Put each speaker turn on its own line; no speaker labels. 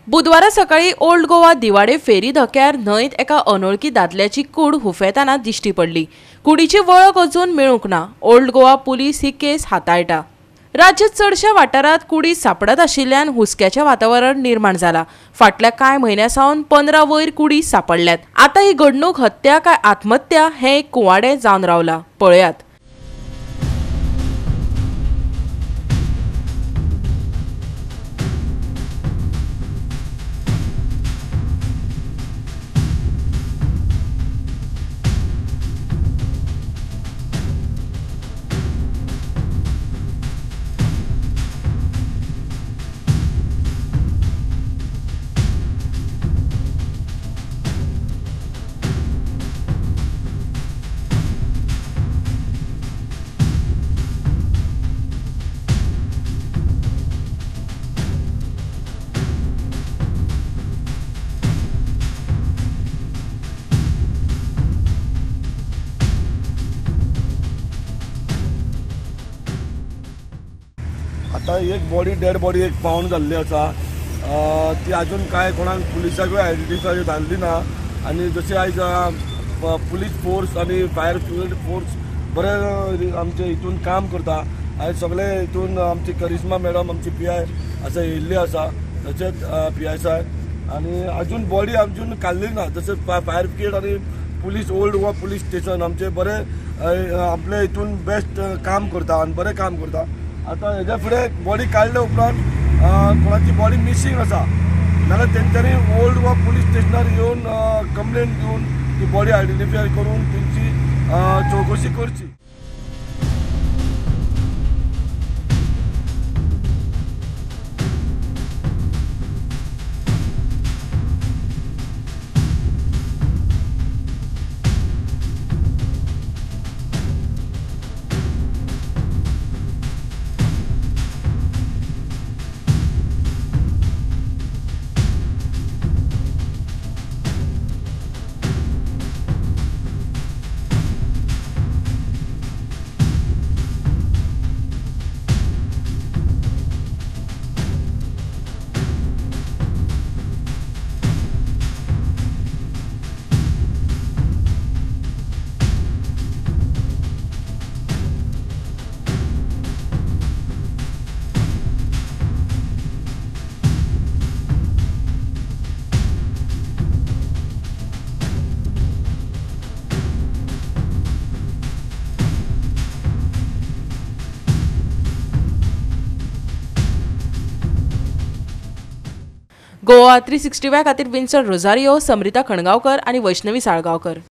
बुधवारा सकाळी ओल्ड गोवा दिवाडे फेरी धक्क्यार न्हंयत एका अनोळखी दादल्याची कूड हुफेताना दिश्टी पडली। कुडीची वळख अजून मेळूंक ना। ओल्ड गोवा पुलीस ही केस हाताळटा। राज्यात चडशा वाठारात कुडी सापडत आशिल्ल्यान हुस्क्याचे वातावरण निर्माण जाला। फाटल्या कांय म्हयन्यांसावन 15 वयर कुडी सापडल्यात। आता ही घडणूक हत्या काय आत्महत्या हे एक कुवाडे जावन रावला। पळयात।
आता एक डेड बॉडी एक फाउंड जाल्ली आसा। ती अजून काय कोणाक पुलिसाकूय आयडेंटिफाय जाल्ली ना। आणि जशें आयज पुलीस फोर्स आणि फायर ब्रिगेड फोर्स बरे आमचे हितून काम करता। आयज सगळे हितून आमची करिश्मा मॅडम आमची PI आसा येयल्ली आसा, तशेंच PSI आणि अजून बॉडी अजून काडली ना। तशेंच फायर ब्रिगेड आणि police old Goa police station आमचे बरे आपले हितून बेस्ट काम करता आणि बरे काम करता। आता हेज्या फुडें बॉडी काडल्या उपरांत कोणाची बॉडी मिसींग आसा जाल्यार तेंच्यांनी ओल्ड गोवा पुलीस स्टेशनार येवन कंप्लेंट दिवन ती बॉडी आयडेंटिफाय करून तेंची चौकशी करची।
गोवा 365 खातीर विन्संट रोझारियो, समृता खणगांवकर आणि वैष्णवी साळगांवकर।